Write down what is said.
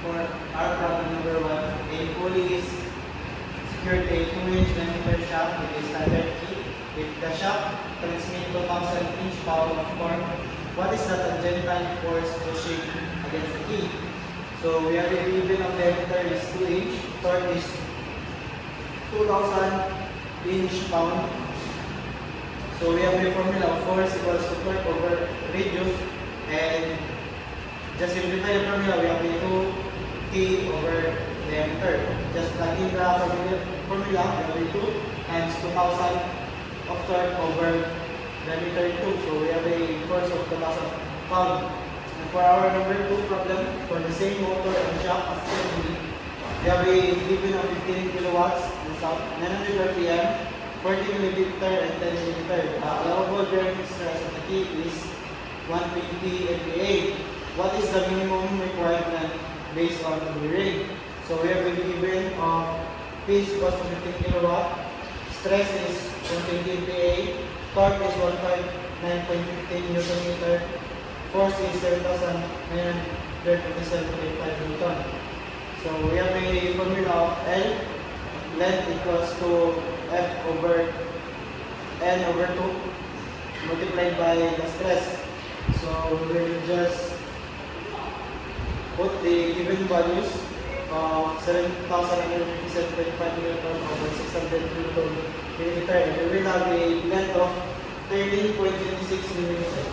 For our problem number 1, a pulley is secured a 2-inch diameter shaft with a standard key. If the shaft transmits 2,000 inch power of torque, what is the tangential force pushing against the key? So we have a given of diameter is 2 inch, torque is 2,000 inch pound. So we have a formula of force equals to torque over radius, and just simplify the formula, we have a 2T over diameter. Just plug in the formula, we have a 2 times 2,000 of torque over diameter 2. So we have a force of 2,000 pound. And for our number 2 problem, for the same motor and shaft as we have a given of 15 kilowatts and 900 RPM, 40 millimeter and 10 millimeter. Allowable bearing stress of the key is 120 MPa. What is the minimum requirement based on the ring? So we have been given of P is equals to 15 kilowatt, stress is 120 MPa, torque is 159.15 Newton meter, force is 7,957.5 Newton. So we have a formula of L, length equals to F over N over 2 multiplied by the stress. So we will just put the given values of 7,957.5 Newton over 600 Newton millimeter, and we will have a length of 13.26 millimeter.